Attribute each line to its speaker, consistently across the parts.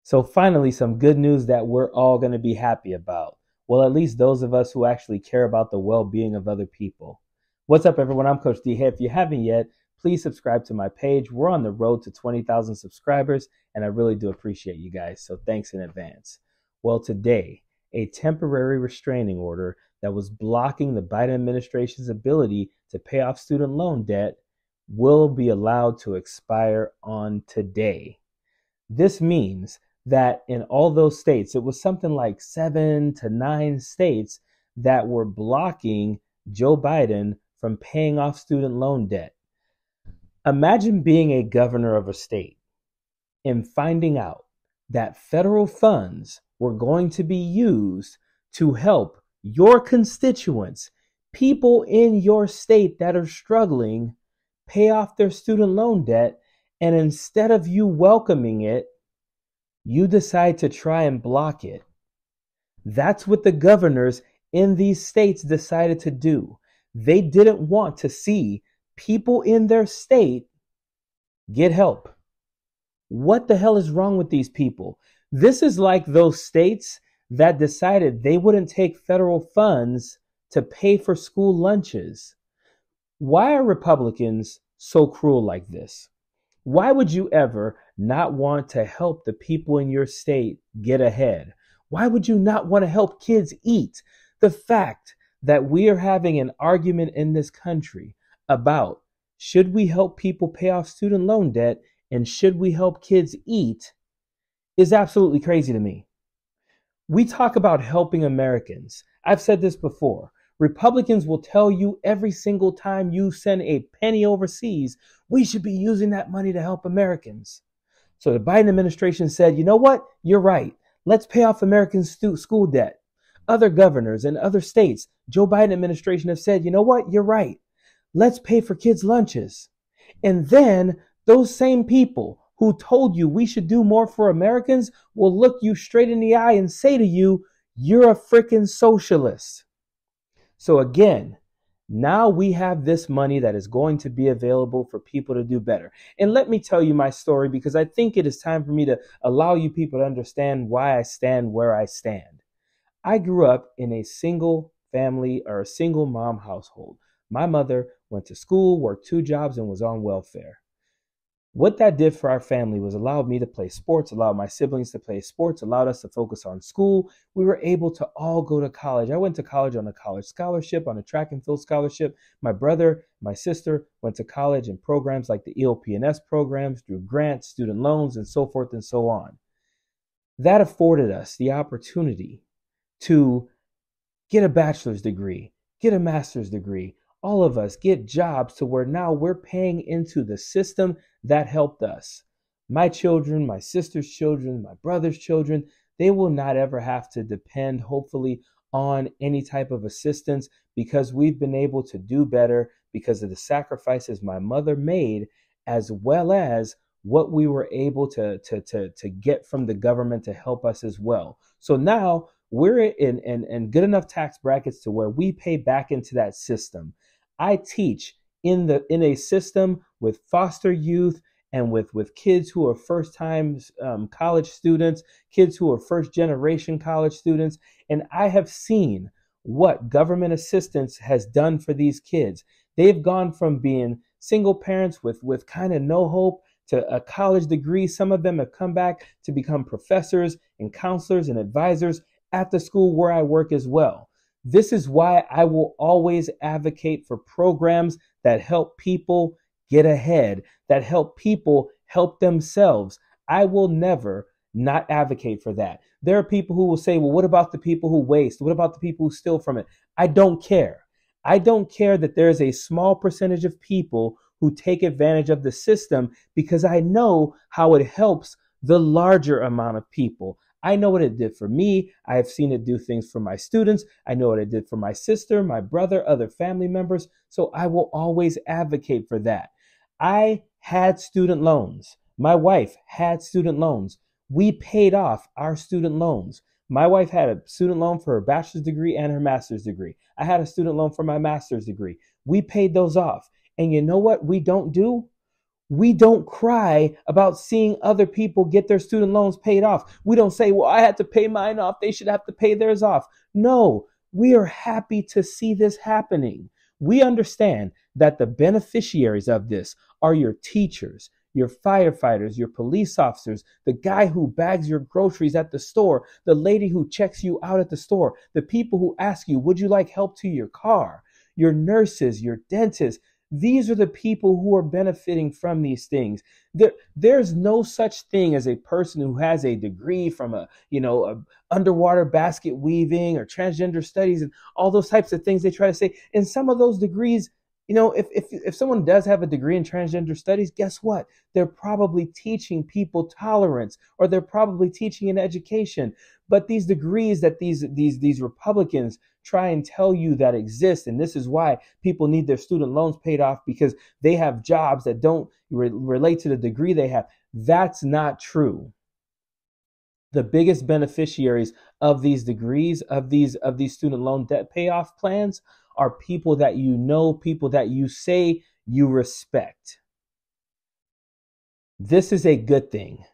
Speaker 1: So finally, some good news that we're all going to be happy about. Well, at least those of us who actually care about the well-being of other people. What's up, everyone? I'm Coach D. Hey, if you haven't yet, please subscribe to my page. We're on the road to 20,000 subscribers, and I really do appreciate you guys. So thanks in advance. Well, today, a temporary restraining order that was blocking the Biden administration's ability to pay off student loan debt will be allowed to expire on today. This means that in all those states, it was something like 7 to 9 states that were blocking Joe Biden from paying off student loan debt. Imagine being a governor of a state and finding out that federal funds were going to be used to help your constituents, people in your state that are struggling, pay off their student loan debt, and instead of you welcoming it, you decide to try and block it. That's what the governors in these states decided to do. They didn't want to see people in their state get help. What the hell is wrong with these people? This is like those states that decided they wouldn't take federal funds to pay for school lunches. Why are Republicans so cruel like this? Why would you ever not want to help the people in your state get ahead? Why would you not want to help kids eat? The fact that we are having an argument in this country about should we help people pay off student loan debt and should we help kids eat is absolutely crazy to me. We talk about helping Americans. I've said this before. Republicans will tell you every single time you send a penny overseas, we should be using that money to help Americans. So the Biden administration said, you know what? You're right. Let's pay off American school debt. Other governors in other states, Joe Biden administration have said, you know what? You're right. Let's pay for kids' lunches. And then those same people who told you we should do more for Americans will look you straight in the eye and say to you, you're a freaking socialist. So again, now we have this money that is going to be available for people to do better. And let me tell you my story because I think it is time for me to allow you people to understand why I stand where I stand. I grew up in a single family or a single mom household. My mother went to school, worked 2 jobs, and was on welfare. What that did for our family was allowed me to play sports, allowed my siblings to play sports, allowed us to focus on school. We were able to all go to college. I went to college on a college scholarship, on a track and field scholarship. My brother, my sister went to college in programs like the ELP&S programs, through grants, student loans, and so forth and so on. That afforded us the opportunity to get a bachelor's degree, get a master's degree, all of us get jobs to where now we're paying into the system that helped us. My children, my sister's children, my brother's children, they will not ever have to depend, hopefully, on any type of assistance because we've been able to do better because of the sacrifices my mother made, as well as what we were able to get from the government to help us as well. So now we're in good enough tax brackets to where we pay back into that system. I teach in a system with foster youth and with kids who are first-time college students, kids who are first-generation college students, and I have seen what government assistance has done for these kids. They've gone from being single parents with kind of no hope to a college degree. Some of them have come back to become professors and counselors and advisors at the school where I work as well. This is why I will always advocate for programs that help people get ahead, that help people help themselves. I will never not advocate for that. There are people who will say, well, what about the people who waste? What about the people who steal from it? I don't care. I don't care that there's a small percentage of people who take advantage of the system because I know how it helps the larger amount of people. I know what it did for me. I have seen it do things for my students. I know what it did for my sister, my brother, other family members. So I will always advocate for that. I had student loans. My wife had student loans. We paid off our student loans. My wife had a student loan for her bachelor's degree and her master's degree. I had a student loan for my master's degree. We paid those off. And you know what we don't do? We don't cry about seeing other people get their student loans paid off. We don't say, well, I had to pay mine off. They should have to pay theirs off. No, we are happy to see this happening. We understand that the beneficiaries of this are your teachers, your firefighters, your police officers, the guy who bags your groceries at the store, the lady who checks you out at the store, the people who ask you, would you like help to your car, your nurses, your dentists. These are the people who are benefiting from these things. There's no such thing as a person who has a degree from a underwater basket weaving or transgender studies and all those types of things they try to say. And some of those degrees, if someone does have a degree in transgender studies, guess what? They're probably teaching people tolerance, or they're probably teaching an education. But these degrees that these Republicans try and tell you that exist, and this is why people need their student loans paid off, because they have jobs that don't relate to the degree they have. That's not true. The biggest beneficiaries of these degrees, of these student loan debt payoff plans, are people that you know, people that you say you respect. This is a good thing.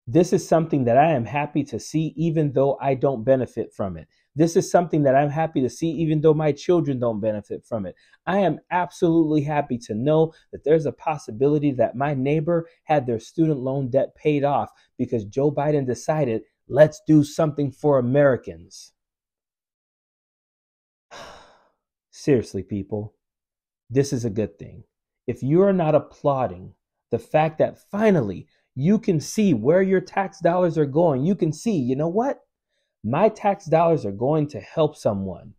Speaker 1: This is something that I am happy to see, even though I don't benefit from it. This is something that I'm happy to see, even though my children don't benefit from it. I am absolutely happy to know that there's a possibility that my neighbor had their student loan debt paid off because Joe Biden decided, let's do something for Americans. Seriously, people, this is a good thing. If you are not applauding the fact that finally you can see where your tax dollars are going, you can see, you know what? My tax dollars are going to help someone.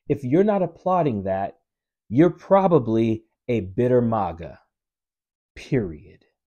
Speaker 1: If you're not applauding that, you're probably a bitter MAGA. Period.